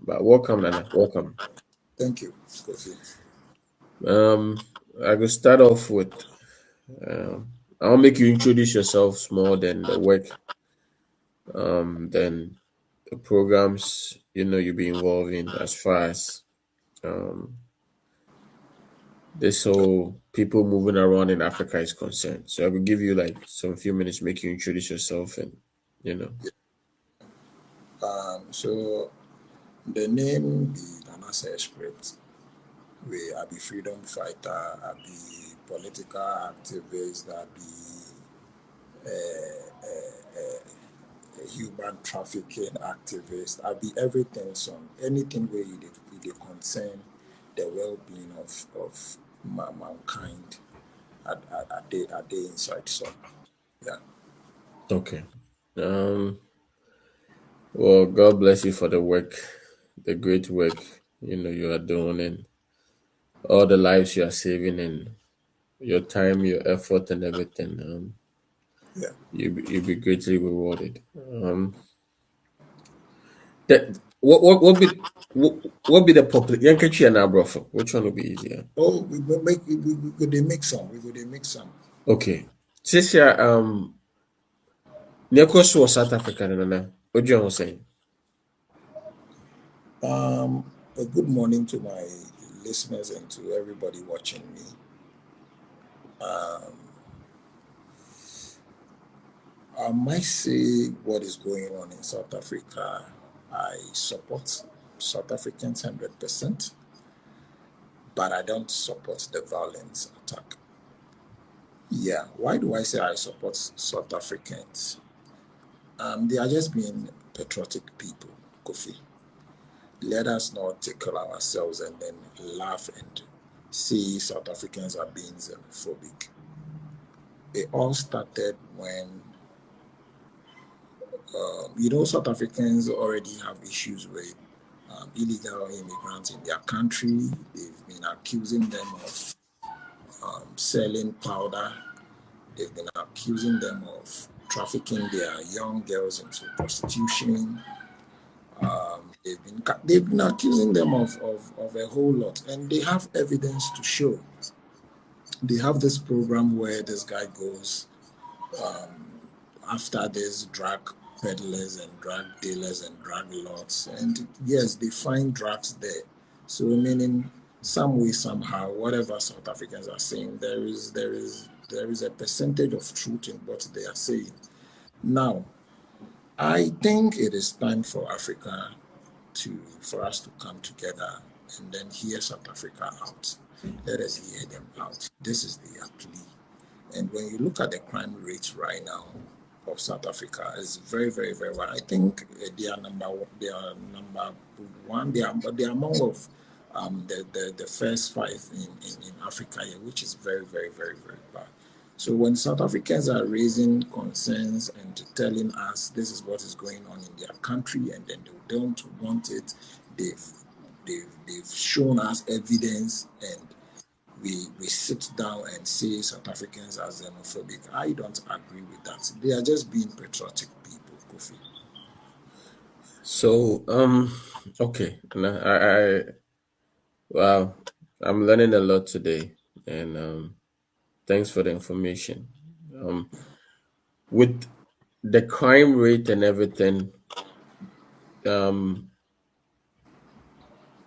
But welcome, Nana. Welcome. Thank you, Kofi. Um, I will start off with I'll make you introduce yourself more than the work, than the programs you'll be involved in as far as um this whole people moving around in Africa is concerned. So I will give you like some few minutes, make you introduce yourself and you know. So the name be Nana script. I be freedom fighter, I be political activist, I be a human trafficking activist, I be everything. So anything where they concern the well-being of mankind, are they inside. So yeah, Okay. Um well, God bless you for the work, the great work you are doing and all the lives you are saving and your time, your effort, and everything. yeah. You'll be greatly rewarded. That what be the public? Yankee and Abrofo. Which one will be easier? Oh, we go make we go they make some. We go they make some. Okay. This year, Nekos was South Africa, Nana. What do you saying? A good morning to my listeners and to everybody watching me. I might say what is going on in South Africa. I support South Africans 100%, but I don't support the violence attack. Yeah, why do I say I support South Africans? They are just being patriotic people, Kofi. Let us not tickle ourselves and then laugh and say South Africans are being xenophobic. It all started when, South Africans already have issues with illegal immigrants in their country. They've been accusing them of selling powder. They've been accusing them of trafficking their young girls into prostitution. They've been accusing them of a whole lot, and they have evidence to show. They have this program where this guy goes after these drug peddlers and drug dealers and drug lords, and yes, they find drugs there. So meaning some way somehow, whatever South Africans are saying, there is a percentage of truth in what they are saying. Now, I think it is time for Africa for us to come together and then hear South Africa out. Let us hear them out. This is their plea. And when you look at the crime rates right now of South Africa, it's very, very, very well. I think they are number one. They are number one. They are among of the first five in Africa here, which is very, very, very, very bad. So when South Africans are raising concerns and telling us this is what is going on in their country, and then they don't want it, they've they've shown us evidence, and we sit down and say South Africans are xenophobic. I don't agree with that. They are just being patriotic people, Kofi. So okay. I wow, I'm learning a lot today, and thanks for the information. Um, with the crime rate and everything, um,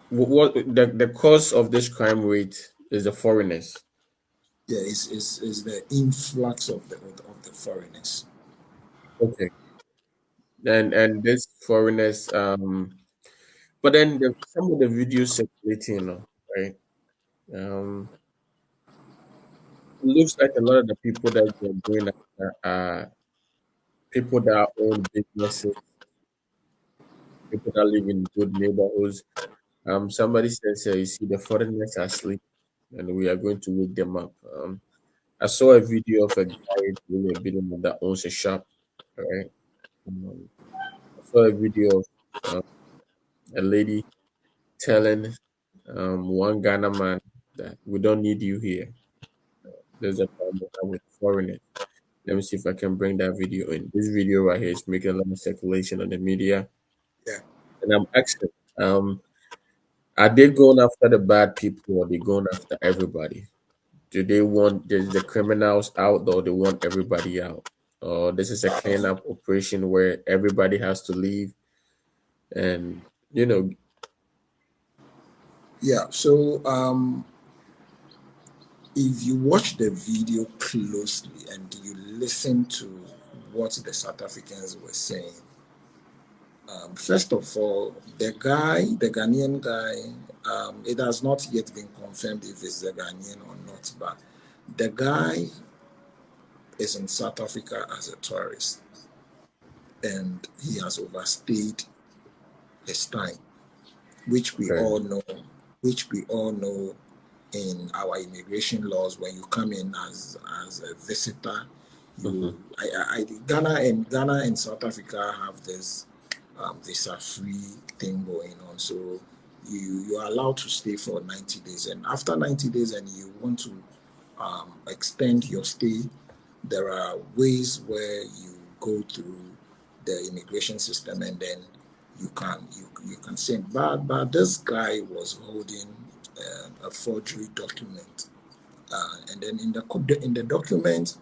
what the cause of this crime rate is the foreigners. Yeah, it's the influx of the foreigners. Okay, and this foreigners, but then some of the videos circulating, right? Um, it looks like a lot of the people that they're doing are people that own businesses, people that live in good neighborhoods. Somebody says, you see, the foreigners are asleep, and we are going to wake them up. I saw a video of a guy doing a building that owns a shop, right? Um, I saw a video of a lady telling one Ghana man that we don't need you here. There's a problem with foreigners. Let me see if I can bring that video in. This video right here is making a lot of circulation on the media. Yeah, And I'm asking. Um, are they going after the bad people or they going after everybody? Do they want the criminals out or they want everybody out? Or this is a cleanup operation where everybody has to leave and you know, Yeah. So if you watch the video closely and you listen to what the South Africans were saying, first of all, the Ghanaian guy, it has not yet been confirmed if it's a Ghanaian or not, but the guy is in South Africa as a tourist and he has overstayed his time, which we okay. all know, which we all know in our immigration laws. When you come in as a visitor, Hmm. Ghana and South Africa have this visa free thing going on. So you are allowed to stay for 90 days, and after 90 days, and you want to extend your stay, there are ways where you go through the immigration system, and then you can send. But this guy was holding a forgery document, and then in the document,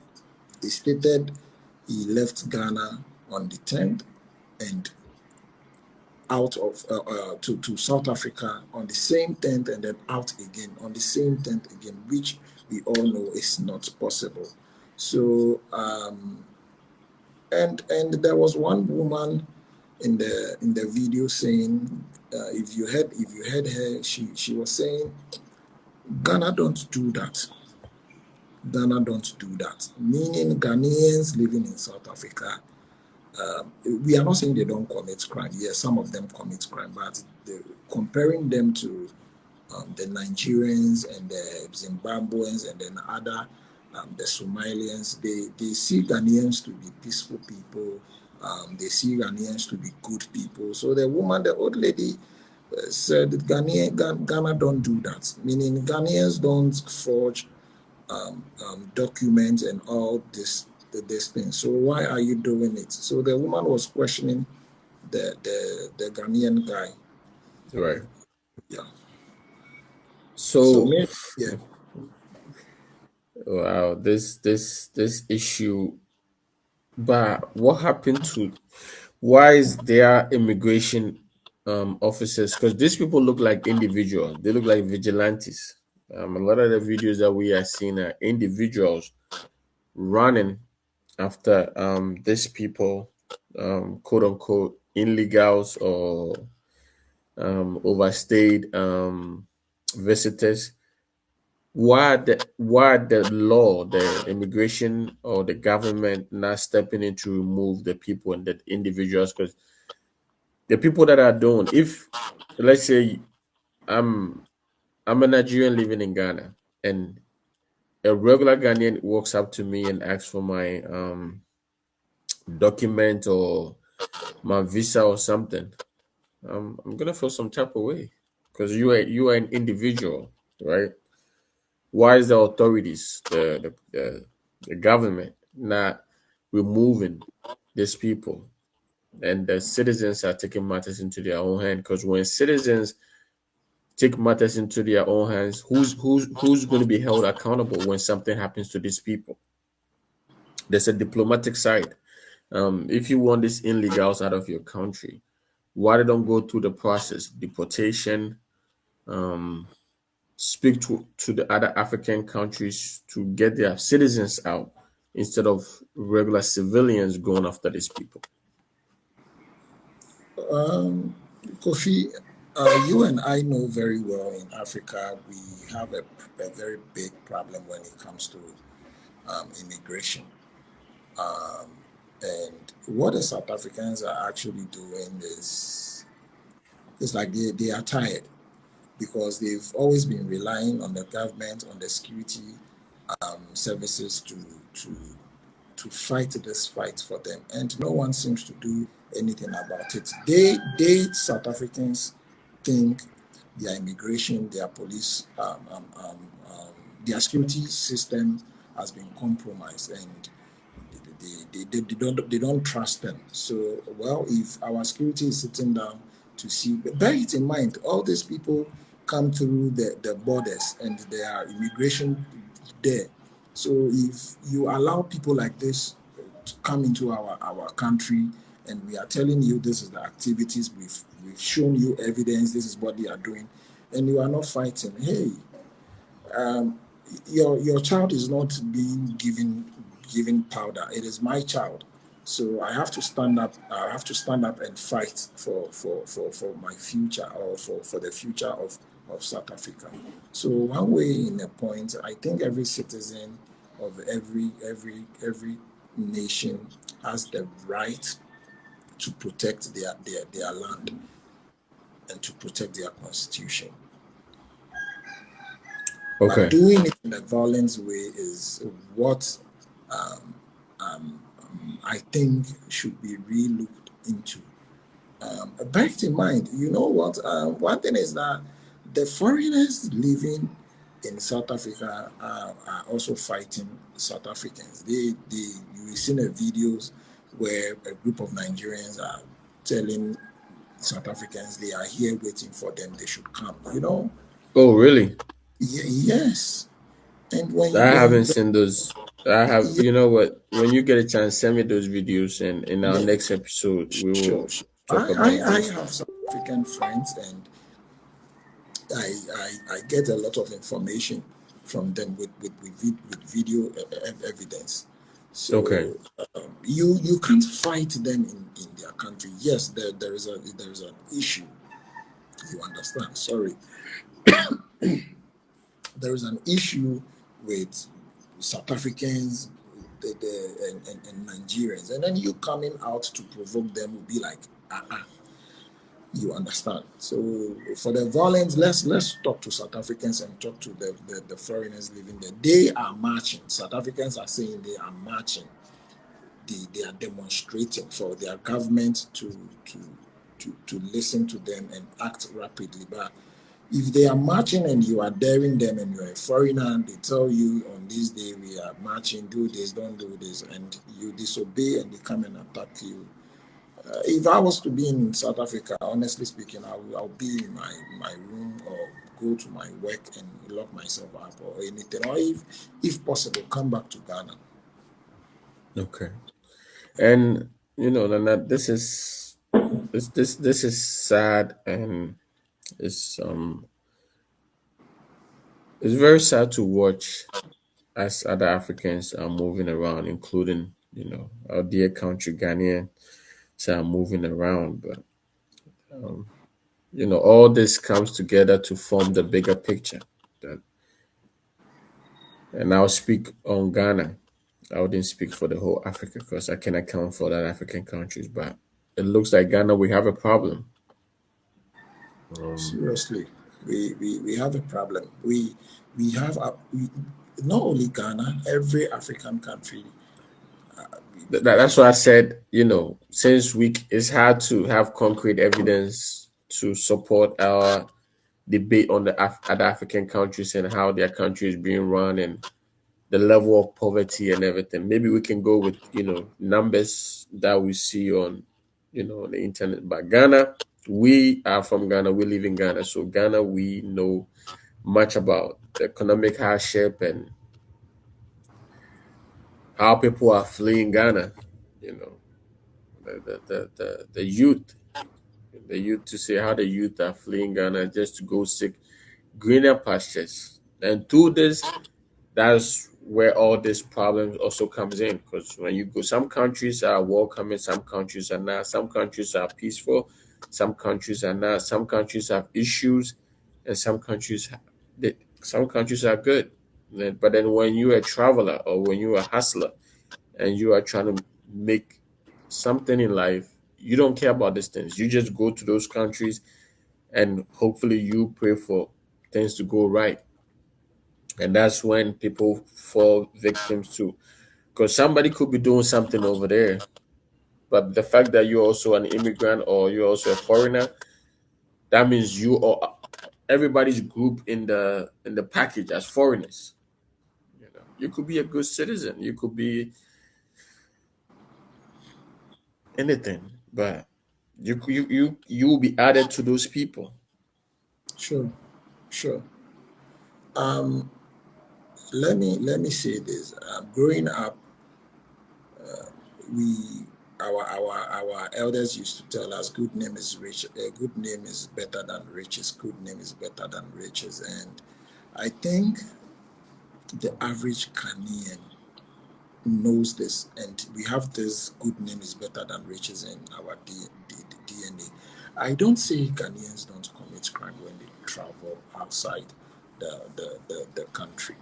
he stated he left Ghana on the 10th and out of to South Africa on the same 10th and then out again on the same 10th again, which we all know is not possible. So and there was one woman in the video saying, if you heard her, she was saying, Ghana don't do that. Ghana don't do that. Meaning Ghanaians living in South Africa, we are not saying they don't commit crime. Yes, some of them commit crime, but comparing them to the Nigerians and the Zimbabweans and then other the Somalians, they see Ghanaians to be peaceful people. They see Ghanaians to be good people. So the woman, the old lady, said that Ghana don't do that. Meaning Ghanaians don't forge documents and all this thing. So why are you doing it? So the woman was questioning the Ghanaian guy. Right. Yeah. So So me, yeah. wow, this issue. But what happened to why is there immigration officers? Because these people look like individuals. They look like vigilantes. A lot of the videos that we are seeing are individuals running after these people, quote unquote illegals or overstayed visitors. Why the law, the immigration or the government not stepping in to remove the people and the individuals? Because the people that are doing, if let's say I'm I'm a Nigerian living in Ghana and a regular Ghanaian walks up to me and asks for my document or my visa or something, I'm gonna feel some type of way because you are an individual, right? Why is the authorities, the government, not removing these people and the citizens are taking matters into their own hand? Because when citizens take matters into their own hands, who's going to be held accountable when something happens to these people? There's a diplomatic side. If you want these illegals out of your country, why they don't go through the process, deportation, um, speak to the other African countries to get their citizens out instead of regular civilians going after these people. Um, Kofi, you and I know very well in Africa we have a very big problem when it comes to immigration. Um, and what the South Africans are actually doing is it's like they are tired because they've always been relying on the government, on the security services to to fight this fight for them, and no one seems to do anything about it. They South Africans think their immigration, their police, their security system has been compromised, and they don't trust them. So, well, if our security is sitting down to see. Bear it in mind, all these people come through the borders and there are immigration there. So if you allow people like this to come into our country and we are telling you this is the activities, we've shown you evidence, this is what they are doing, and you are not fighting, hey, um, your child is not being given powder. It is my child, so I have to stand up. I have to stand up and fight for my future or for the future of South Africa. So one way in a point, I think every citizen of every nation has the right to protect their land and to protect their constitution. But Okay. doing it in a violent way is what I think should be re-looked into. Bear it in mind, you know what? One thing is that the foreigners living in South Africa are also fighting South Africans. You've seen the videos where a group of Nigerians are telling South Africans they are here waiting for them, they should come. Oh, really? Yes. And I haven't when seen those. I have. yeah, You know what? When you get a chance, send me those videos, and in our yeah, next episode, we sure, will sure. talk about I those. have South African friends, and I get a lot of information from them with video evidence. Okay. So you can't fight them in their country. Yes, there is an issue. You understand? Sorry, there is an issue with South Africans and Nigerians, and then you coming out to provoke them will be like, you understand. So for the violence, let's talk to South Africans and talk to the foreigners living there. They are marching. South Africans are saying they are marching. They are demonstrating for their government to listen to them and act rapidly. But if they are marching and you are daring them and you're a foreigner and they tell you on this day we are marching, do this, don't do this, and you disobey and they come and attack you, if I was to be in South Africa, honestly speaking, I'll be in my room or go to my work and lock myself up or anything. Or if possible, come back to Ghana. Okay. And Nana, this is sad, and it's it's very sad to watch as other Africans are moving around, including our dear country Ghanaians are moving around. But all this comes together to form the bigger picture. That, and I'll speak on Ghana. I wouldn't speak for the whole Africa because I can account for that African countries. But it looks like Ghana, we have a problem. Um, Seriously, we have a problem. We not only Ghana, every African country. that's why I said, since it's hard to have concrete evidence to support our debate on the other African countries and how their country is being run and the level of poverty and everything. Maybe we can go with numbers that we see on the internet. But Ghana, we are from Ghana. We live in Ghana, so Ghana, we know much about the economic hardship and how people are fleeing Ghana. You know, the youth, to see how the youth are fleeing Ghana just to go seek greener pastures. And through this, that's where all this problems also comes in, because when you go, some countries are welcoming, some countries are not, some countries are peaceful, some countries are not, some countries have issues, and some countries are good. But then when you're a traveler or when you're a hustler and you are trying to make something in life, you don't care about these things. You just go to those countries and hopefully you pray for things to go right. And that's when people fall victims to, because somebody could be doing something over there, but the fact that you're also an immigrant or you're also a foreigner, that means you are everybody's group in the package as foreigners. You could be a good citizen, you could be anything, but you will be added to those people. Sure, sure. Um, let me say this. Growing up, we our elders used to tell us, "Good name is rich. A good name is better than riches. Good name is better than riches." And I think the average Ghanaian knows this, and we have this good name is better than riches in our DNA. I don't say Ghanaians don't commit crime when they travel outside the country.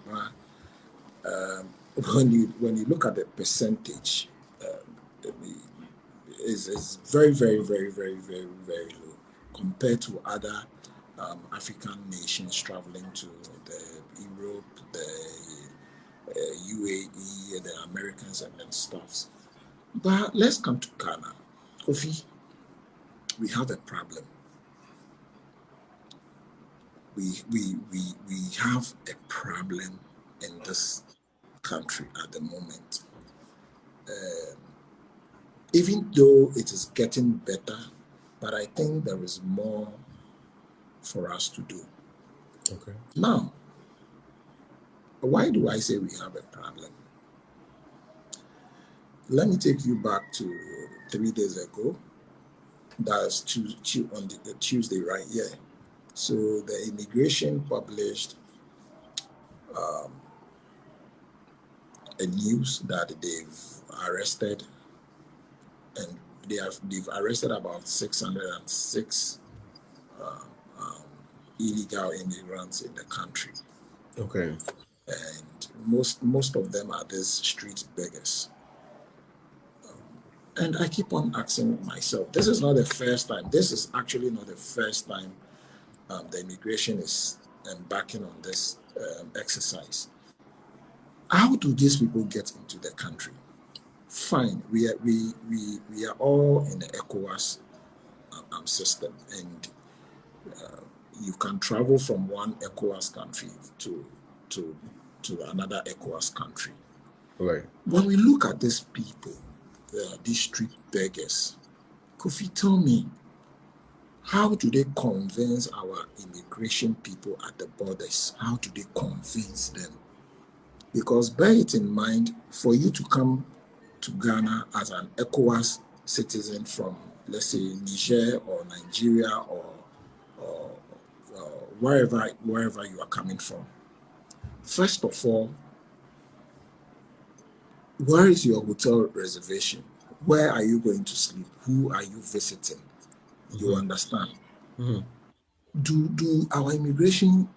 When you look at the percentage, is very, very, very, very, very, very low compared to other African nations traveling to the Europe, the UAE, the Americans, and then stuffs. But let's come to Ghana. Kofi, we have a problem. We have a problem in this country at the moment. Even though it is getting better, but I think there is more for us to do. Okay. Now, why do I say we have a problem? Let me take you back to 3 days ago. That's on the Tuesday, right? Yeah. So the immigration published a news that they've arrested, and they've arrested about 606 illegal immigrants in the country, Okay. and most of them are these street beggars. And I keep on asking myself, this is not the first time. This is actually not the first time the immigration is embarking on this exercise. How do these people get into the country? Fine, we are all in the ECOWAS system, and you can travel from one ECOWAS country to to another ECOWAS country. Right. When we look at these people, these street beggars, Kofi, tell me, how do they convince our immigration people at the borders? How do they convince them? Because bear it in mind, for you to come to Ghana as an ECOWAS citizen from, let's say, Niger or Nigeria or wherever you are coming from, first of all, where is your hotel reservation? Where are you going to sleep? Who are you visiting? You Mm-hmm. understand? Mm-hmm. Do our immigration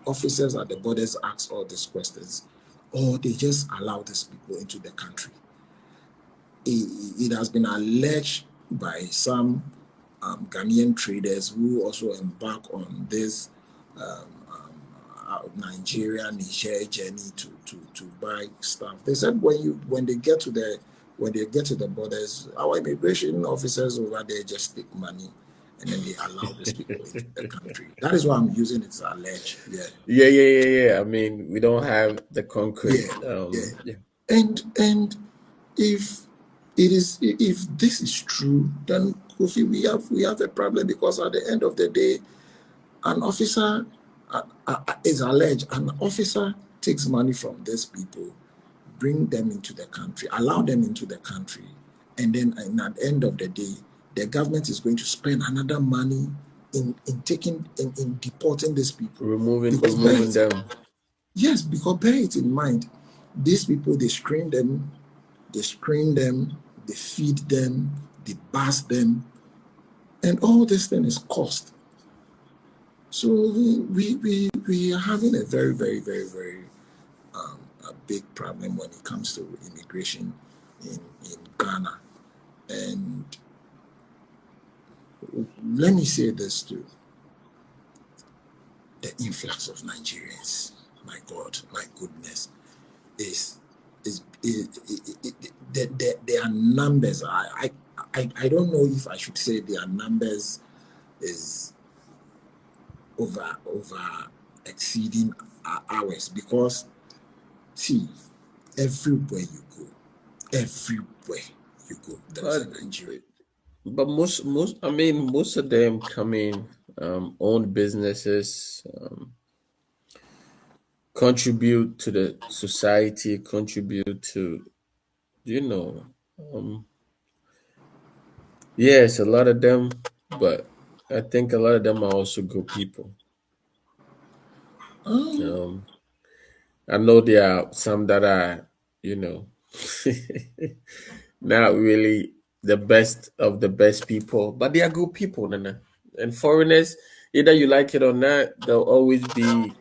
officers at the borders ask all these questions, or they just allow these people into the country? It has been alleged by some Ghanaian traders who also embark on this Nigeria, Niger journey to buy stuff. They said when they get to the borders, our immigration officers over there just take money and then they allow these people into the country. That is why I'm using it as alleged. Yeah, Yeah. I mean, we don't have the concrete. yeah, yeah. Yeah. And if if this is true, then Kofi, we have a problem, because at the end of the day, an officer is alleged an officer takes money from these people, bring them into the country, allow them into the country, and then at the end of the day, the government is going to spend another money in deporting these people. Because Removing them. yes, because bear it in mind, these people, they screen them, they feed them, they bath them, and all this thing is cost. So we are having a very, very, very, very a big problem when it comes to immigration in Ghana. And let me say this too: the influx of Nigerians, my God, my goodness, their numbers. I don't know if I should say their numbers is over exceeding ours, because see, everywhere you go, everywhere you go, there is a But Nigerian. But I mean, most of them come in, own businesses, contribute to the society, contribute to, you know, um, yes, a lot of them, but I think a lot of them are also good people. Um, Um, I know there are some that are, you know, not really the best of the best people, but they are good people, Nana. And foreigners, either you like it or not, there'll always be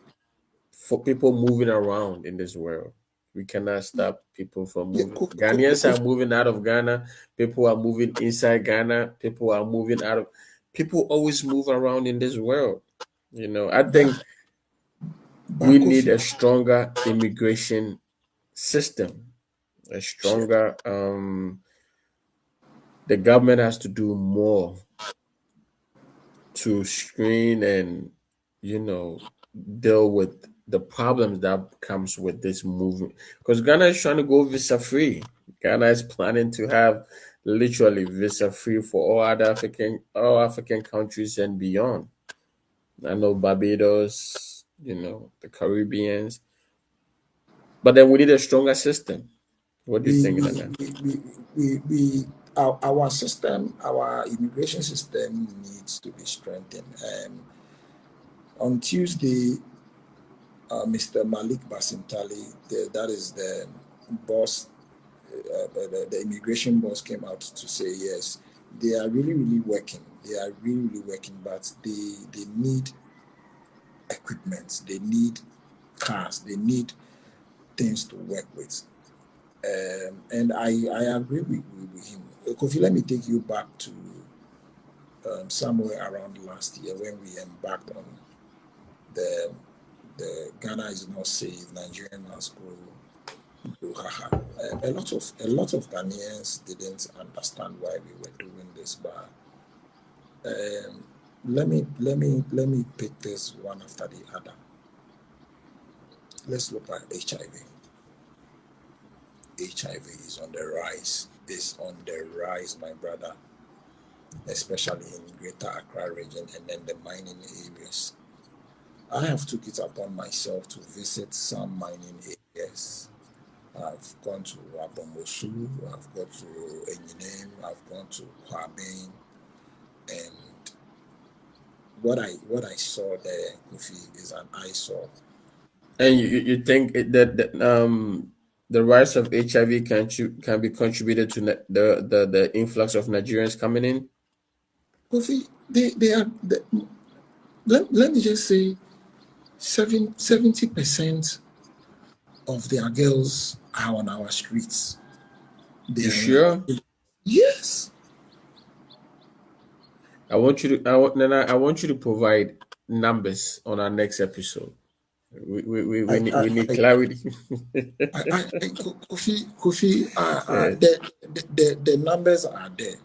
for people moving around in this world. We cannot stop people from yeah, moving. Ghanaians are moving out of Ghana. People are moving inside Ghana. People are moving out of. People always move around in this world. I but think we but need Kofi, a stronger immigration system. A sure. stronger. The government has to do more to screen and you know deal with the problems that comes with this movement, because Ghana is trying to go visa free. Ghana is planning to have literally visa free for all African countries and beyond. I know Barbados, the Caribbeans, but then we need a stronger system. What do you we think we of that? we we, we our system, our immigration system needs to be strengthened. On Tuesday, Mr. Malik Basintali, that is the boss, the immigration boss, came out to say yes, they are really really working. They are really really working, but they need equipment. They need cars. They need things to work with. And I agree with him. Kofi, let me take you back to somewhere around last year when we embarked on the Ghana is not safe, Nigerian must go brouhaha. A lot of Ghanaians didn't understand why we were doing this, but um, let me pick this one after the other. Let's look at HIV. HIV is on the rise. It's on the rise, my brother, especially in Greater Accra region and then the mining areas. I have took it upon myself to visit some mining areas. I've gone to Abomosu, I've gone to Enyinem, I've gone to Kwabeng, and what I saw there, Kofi, is an eyesore. And you think the rise of HIV can be contributed to the influx of Nigerians coming in? Kofi, they are. Let me just say, 70% of their girls are on our streets. They You are in our sure? village. Yes, Nana, I want you to provide numbers on our next episode. I, I, We need I, clarity. Kofi, Yes. the numbers are there.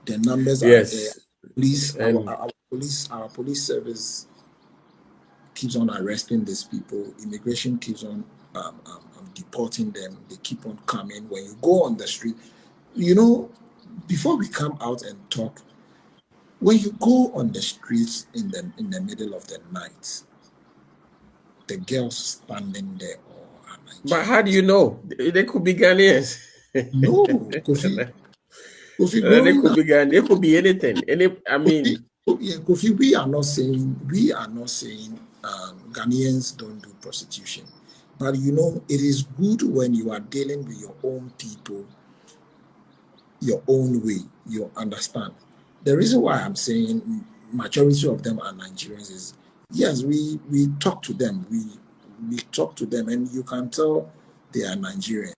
The numbers are there. Yes. Police, And our police service keeps on arresting these people. Immigration keeps on deporting them. They keep on coming. When you go on the street, you know, before we come out and talk, when you go on the streets in the middle of the night, the girls standing there all are but how do Nigerians. you know? They could be Ghanaians. No, Kofi, They growing could up, be Ghanaian. They could be anything. I Kofi, mean, yeah, Kofi, we are not saying Ghanaians don't do prostitution, but it is good when you are dealing with your own people your own way. You understand? The reason why I'm saying majority of them are Nigerians is yes, we talk to them, we talk to them, and you can tell they are Nigerians.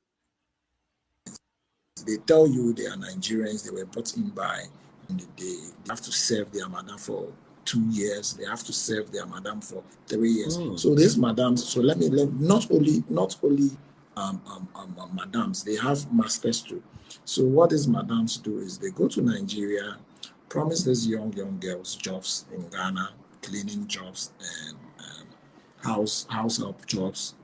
They tell you they are Nigerians. They were brought in by in the day. They have to serve their madam for 2 years. They have to serve their madam for 3 years. hmm. So these madams. So let not only madams. They have masters too. So what these madams do is they go to Nigeria, promise these young girls jobs in Ghana, cleaning jobs and house help jobs,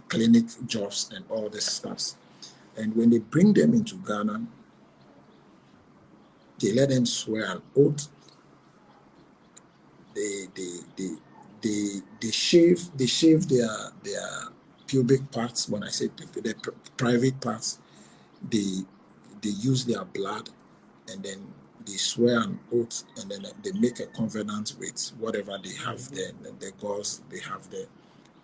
clinic jobs, and all this stuff. And when they bring them into Ghana, They let them swear an oath. They shave their pubic parts. When I say their private parts, they they use their blood, and then they swear an oath, and then they make a covenant with whatever they have there, and the gods they have there.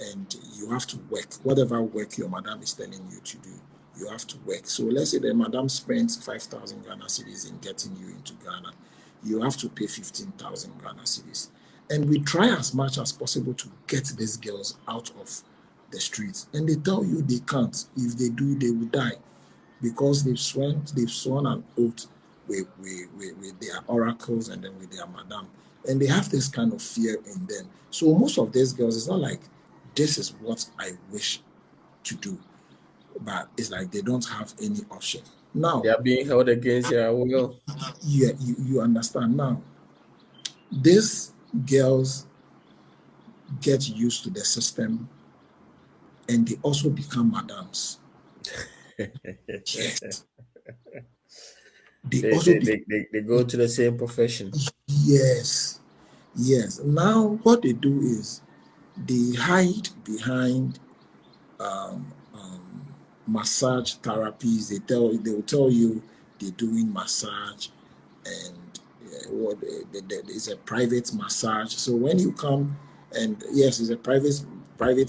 And you have to work whatever work your madam is telling you to do. You have to work. So let's say the madam spends 5,000 Ghana cedis in getting you into Ghana. You have to pay 15,000 Ghana cedis. And we try as much as possible to get these girls out of the streets. And they tell you they can't. If they do, they will die, because they've sworn an oath with their oracles, and then with their madam. And they have this kind of fear in them. So most of these girls, it's not like this is what I wish to do, but it's like they don't have any option. They Now, are being held against their will. you understand now. These girls get used to the system, and they also become madams. Yes. They they, also they, be they, they, they go to the same profession. yes. Yes. Now what they do is they hide behind massage therapies. They will tell you they're doing massage, and what it's a private massage. So when you come, and yes, it's a private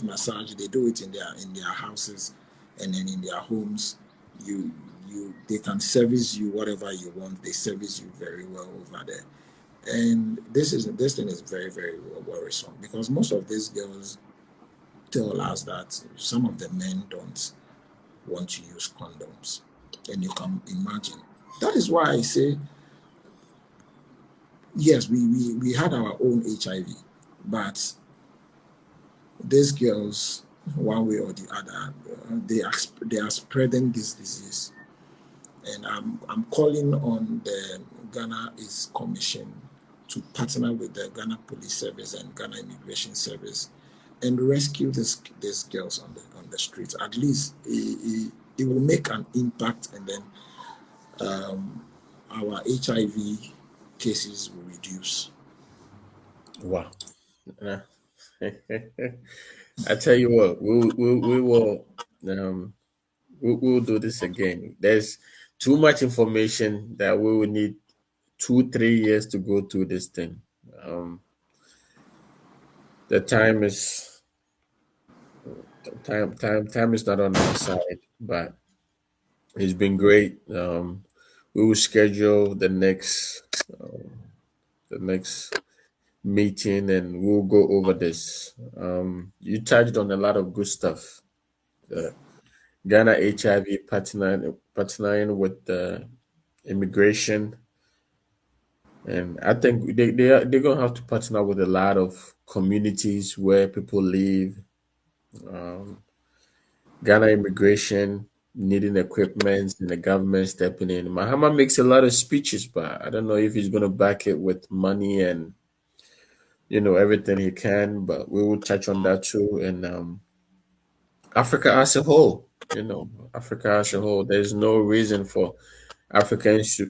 massage. They do it in their houses, and then in their homes. They can service you whatever you want. They service you very well over there. And this thing is very, very worrisome, because most of these girls tell us that some of the men don't want to use condoms. And you can imagine. That is why I say, yes, we had our own HIV, but these girls, one way or the other, they are spreading this disease. And I'm calling on the Ghana East Commission to partner with the Ghana Police Service and Ghana Immigration Service and rescue these girls on the streets. At least it will make an impact, and then our HIV cases will reduce. Wow. Uh, I tell you what, we will um we'll do this again. There's too much information that we will need 2 3 years to go through this thing. Um, the time is not on our side, but it's been great. We will schedule the next meeting, and we'll go over this. You touched on a lot of good stuff. Yeah. The Ghana HIV partnering with the immigration, and I think they're gonna have to partner with a lot of communities where people live. Um, Ghana immigration needing equipment and the government stepping in. Mahama makes a lot of speeches, but I don't know if he's gonna back it with money and everything he can. But we will touch on that too. And Africa as a whole, Africa as a whole, there's no reason for Africans to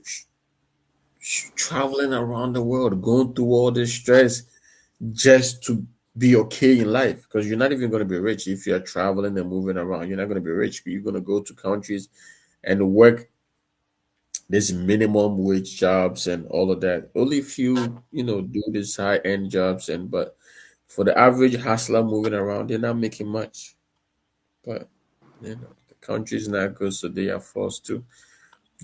traveling around the world, going through all this stress just to be okay in life. Because you're not even going to be rich if you're traveling and moving around. You're not going to be rich. You're going to go to countries and work this minimum wage jobs and all of that. Only if you do these high end jobs, but for the average hustler moving around, they're not making much. But the country is not good, so they are forced to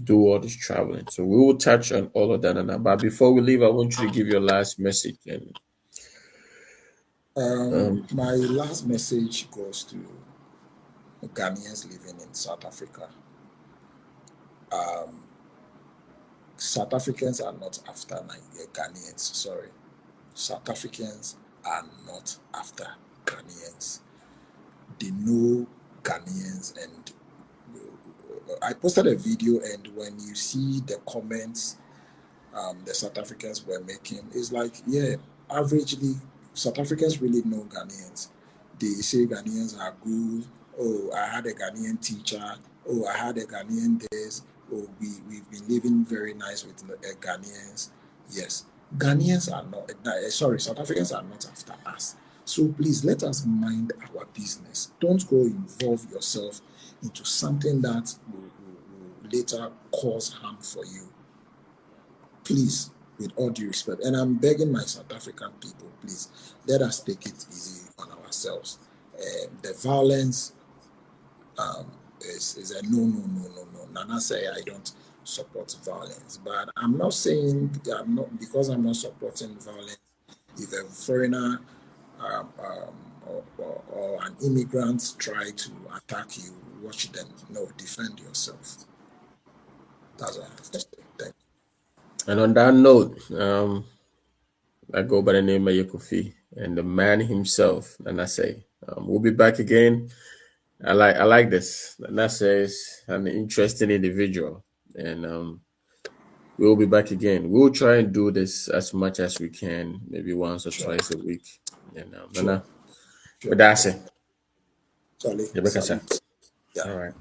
do all this traveling. So we will touch on all of that and that. But before we leave, I want you to give your last message. And um, My last message goes to Ghanaians living in South Africa. South Africans are not after Ghanaians. Sorry. South Africans are not after Ghanaians. They know Ghanaians, and I posted a video, and when you see the comments the South Africans were making, it's like, yeah, averagely, South Africans really know Ghanaians. They say Ghanaians are good. Oh, I had a Ghanaian teacher. Oh, I had a Ghanaian this. oh, we've been living very nice with Ghanaians. Yes, Ghanaians are not, sorry, South Africans are not after us. So please let us mind our business. Don't go involve yourself into something that will later cause harm for you. Please, with all due respect, and I'm begging my South African people, please let us take it easy on ourselves. The violence is a no, no, no, no, no. Nana say I don't support violence, but I'm not saying I'm not because I'm not supporting violence. If a foreigner or an immigrant try to attack you, watch them. No, defend yourself. That's what I have to say. Thank And on that note, I go by the name of Yakufi, and the man himself, and I say, we'll be back again. I like this. Nasa is an interesting individual, and we'll be back again. We'll try and do this as much as we can, maybe once or you. Sure, twice a week. And sure, Nana, but sure. that's it. Charlie, Rebecca, sir. salute. Yeah. All right.